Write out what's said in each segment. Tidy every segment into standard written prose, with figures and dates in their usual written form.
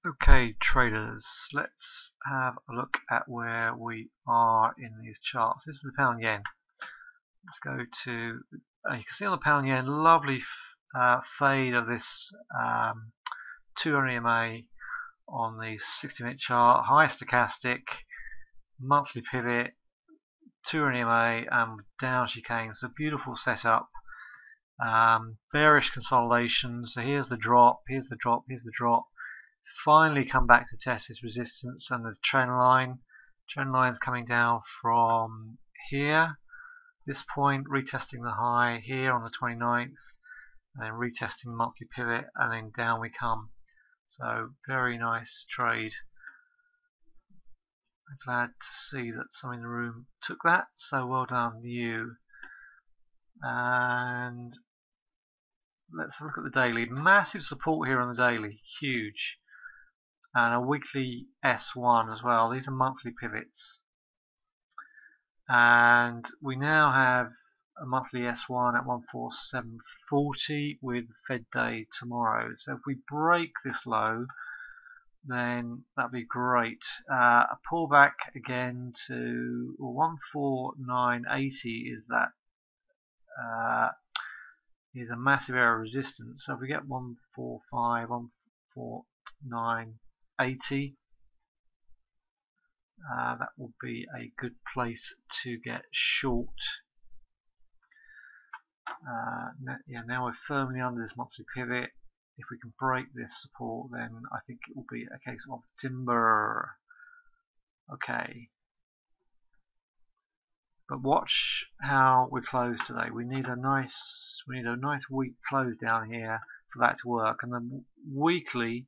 Okay, traders, let's have a look at where we are in these charts. This is the pound yen. Let's go to, you can see on the pound yen, lovely fade of this 200 EMA on the 60-minute chart, high stochastic, monthly pivot, 200 EMA, and down she came. So beautiful setup. Bearish consolidation. So here's the drop, here's the drop, here's the drop. Finally come back to test this resistance and the trend line. Trend line's coming down from here, this point, retesting the high here on the 29th, and then retesting the monthly pivot, and then down we come. So very nice trade. I'm glad to see that some in the room took that, so well done you. And let's have a look at the daily. Massive support here on the daily, huge. And a weekly S1 as well. These are monthly pivots. And we now have a monthly S1 at 147.40 with Fed Day tomorrow. So if we break this low, then that'd be great. A pullback again to 149.80 is that is a massive area of resistance. So if we get 145, 149.80, that will be a good place to get short. Now we're firmly under this monthly pivot. If we can break this support, then I think it will be a case of timber. Okay. But watch how we close today. We need a nice weak close down here for that to work. And then weekly,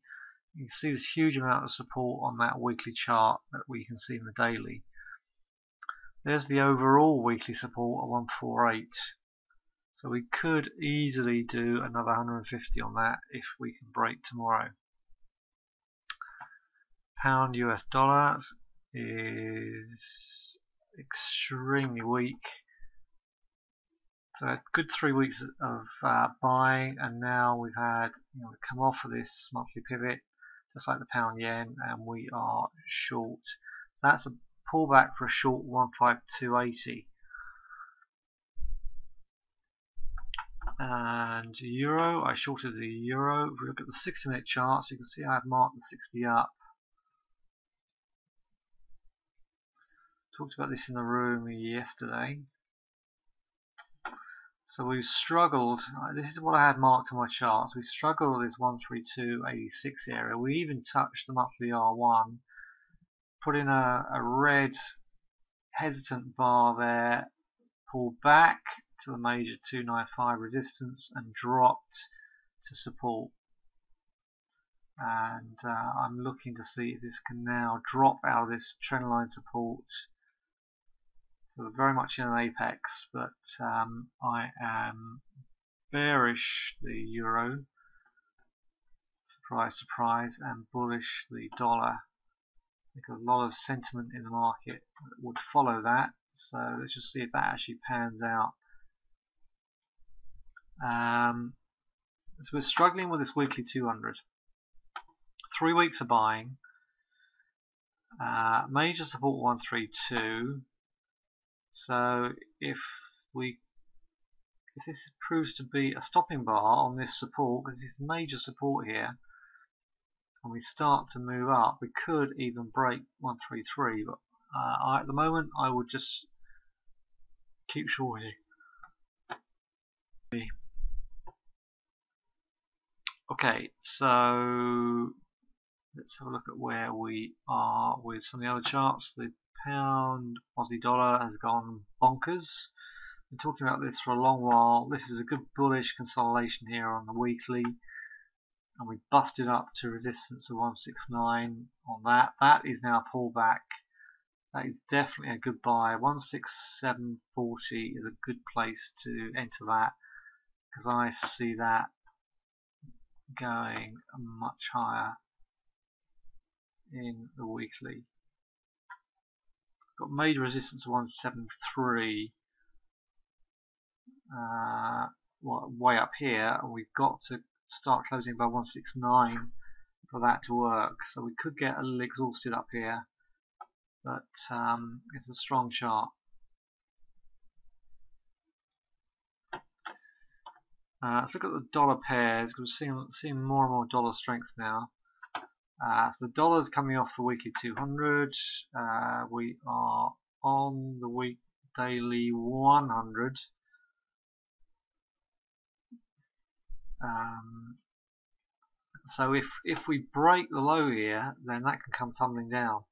you can see this huge amount of support on that weekly chart that we can see in the daily. There's the overall weekly support at 148. So we could easily do another 150 on that if we can break tomorrow. Pound US dollar is extremely weak. So a good 3 weeks of buying, and now we've had come off of this monthly pivot, just like the pound yen, and we are short. That's a pullback for a short 152.80. And euro, I shorted the euro. If we look at the 60-minute charts, you can see I've marked the 60 up. Talked about this in the room yesterday. So we've struggled. This is what I had marked on my charts. We struggled with this 132.86 area. We even touched the monthly R1, put in a red hesitant bar there, pulled back to the major 295 resistance and dropped to support. And I'm looking to see if this can now drop out of this trendline support. So we're very much in an apex, but I am bearish the euro, surprise surprise, and bullish the dollar, because a lot of sentiment in the market would follow that. So let's just see if that actually pans out. So we're struggling with this weekly 200. 3 weeks of buying. Major support 132. So if this proves to be a stopping bar on this support, because this is major support here, and we start to move up, we could even break 133. But at the moment, I would just keep shorting. Okay, so let's have a look at where we are with some of the other charts. The pound Aussie dollar has gone bonkers. Been talking about this for a long while. This is a good bullish consolidation here on the weekly, and we busted up to resistance of 169 on that. That is now a pullback. That is definitely a good buy. 167.40 is a good place to enter that, because I see that going much higher in the weekly. Got major resistance of 173, way up here, and we've got to start closing above 169 for that to work. So we could get a little exhausted up here, but it's a strong chart. Let's look at the dollar pairs, because we're seeing more and more dollar strength now. So the dollar's coming off the weekly 200. We are on the week daily 100. So if we break the low here, then that can come tumbling down.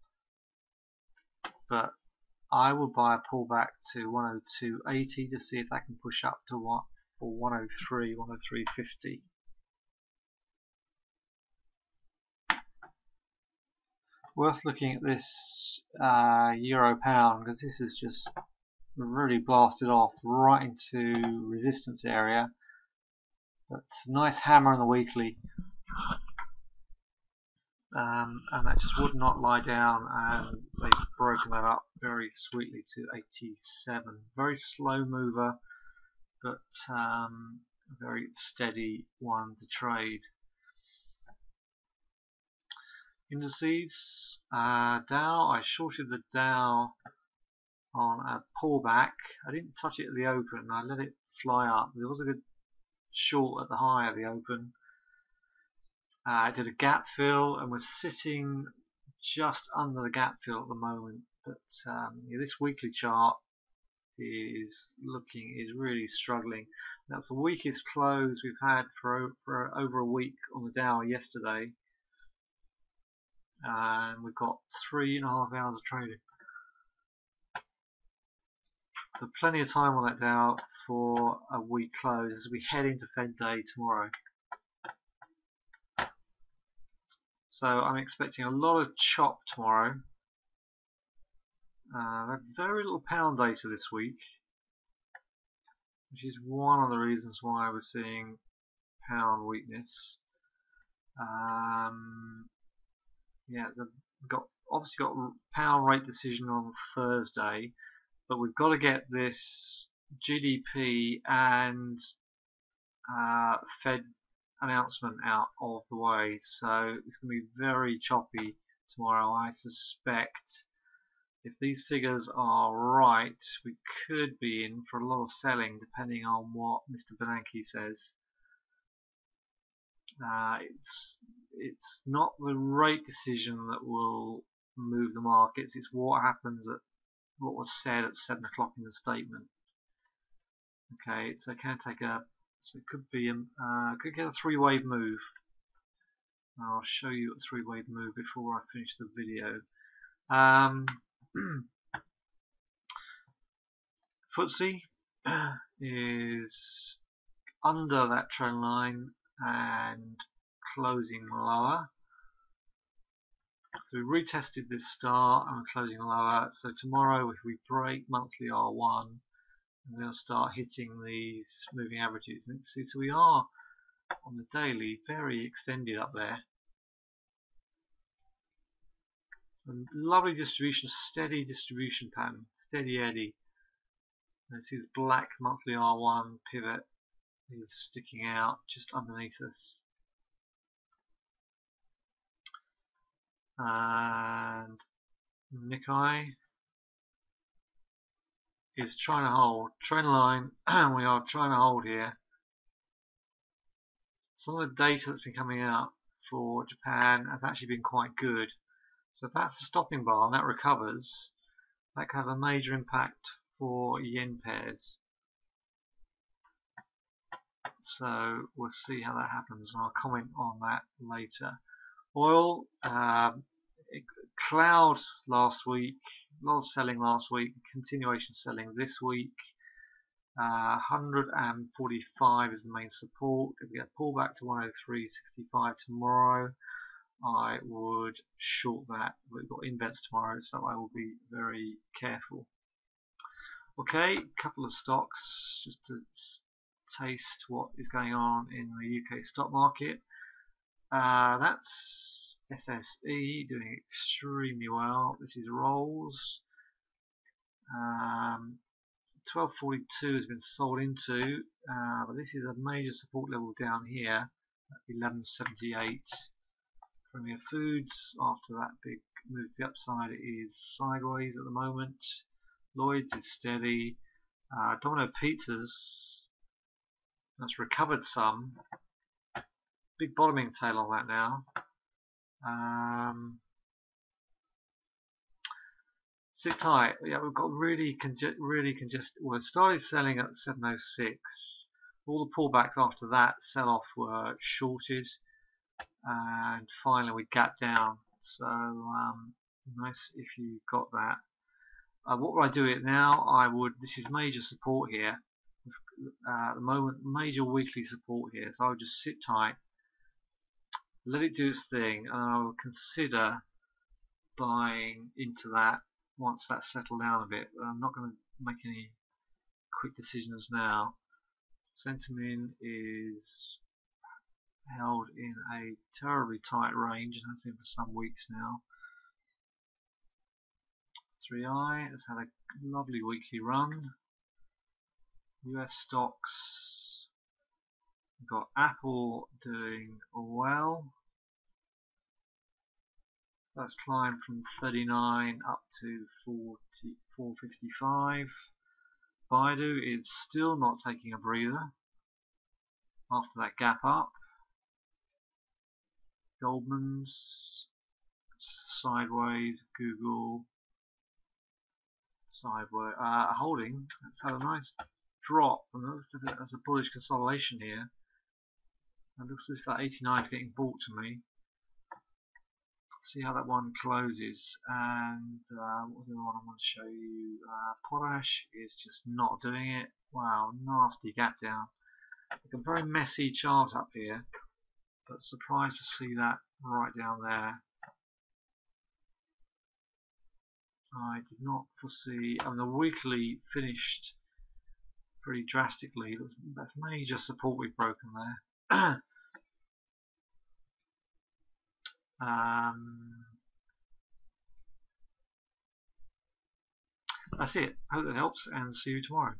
But I will buy a pullback to 102.80 to see if that can push up to 103, 103.50. Worth looking at this euro pound, because this is just really blasted off right into resistance area. But nice hammer on the weekly, and that just would not lie down, and they've broken that up very sweetly to 87. Very slow mover, but a very steady one to trade. Indices, Dow, I shorted the Dow on a pullback. I didn't touch it at the open, I let it fly up. There was a good short at the high of the open. I did a gap fill, and we're sitting just under the gap fill at the moment. But this weekly chart is really struggling. That's the weakest close we've had for over a week on the Dow yesterday, and we've got 3.5 hours of trading. So plenty of time on that Dow for a week close as we head into Fed Day tomorrow. So I'm expecting a lot of chop tomorrow. Very little pound data this week, which is one of the reasons why we're seeing pound weakness. Yeah, we've obviously got pound rate decision on Thursday, but we've got to get this GDP and Fed announcement out of the way. So it's going to be very choppy tomorrow, I suspect. If these figures are right, we could be in for a lot of selling, depending on what Mr. Bernanke says. It's not the rate decision that will move the markets. It's what happens at what was said at 7 o'clock in the statement. Okay, so it can take so it could be could get a three-wave move. I'll show you a three-wave move before I finish the video. FTSE is under that trend line and closing lower. So we retested this start and we're closing lower. So tomorrow, if we break monthly R1, we'll start hitting these moving averages. And see, so we are on the daily very extended up there. And lovely distribution, steady distribution pattern, steady eddy. And see this black monthly R1 pivot is sticking out just underneath us. And Nikkei is trying to hold trend line. We are trying to hold here. Some of the data that's been coming out for Japan has actually been quite good. So if that's the stopping bar and that recovers, that can have a major impact for yen pairs. So we'll see how that happens, and I'll comment on that later. Oil, cloud last week, a lot of selling last week, continuation selling this week. 145 is the main support. If we get a pullback to 103.65 tomorrow, I would short that. We've got invents tomorrow, so I will be very careful. Okay, couple of stocks just to taste what is going on in the UK stock market. That's SSE doing extremely well. This is Rolls. 1242 has been sold into, but this is a major support level down here at 1178. Premier Foods, after that big move to the upside, is sideways at the moment. Lloyd's is steady. Domino Pizzas has recovered some. Big bottoming tail on that now. Sit tight. Yeah, we've got really congested. Well, it started selling at 706. All the pullbacks after that sell-off were shorted, and finally we gapped down. So nice if you got that. What would I do it now? This is major support here. At the moment, major weekly support here. So I would just sit tight, let it do its thing, and I will consider buying into that once that's settled down a bit. I'm not going to make any quick decisions now. Centamin is held in a terribly tight range and has been for some weeks now. 3i has had a lovely weekly run. US stocks, we've got Apple doing well. That's climbed from 39 up to 455. Baidu is still not taking a breather after that gap up. Goldman's sideways. Google sideways. Holding. It's had a nice drop, and it looks like there's a bullish consolidation here. It looks as if that 89 is getting bought to me. See how that one closes. And what was the other one I want to show you? Potash is just not doing it. Wow, nasty gap down. Like a very messy chart up here, but surprised to see that right down there. I did not foresee. The weekly finished pretty drastically. That's major support we've broken there. That's it. Hope that helps, and see you tomorrow.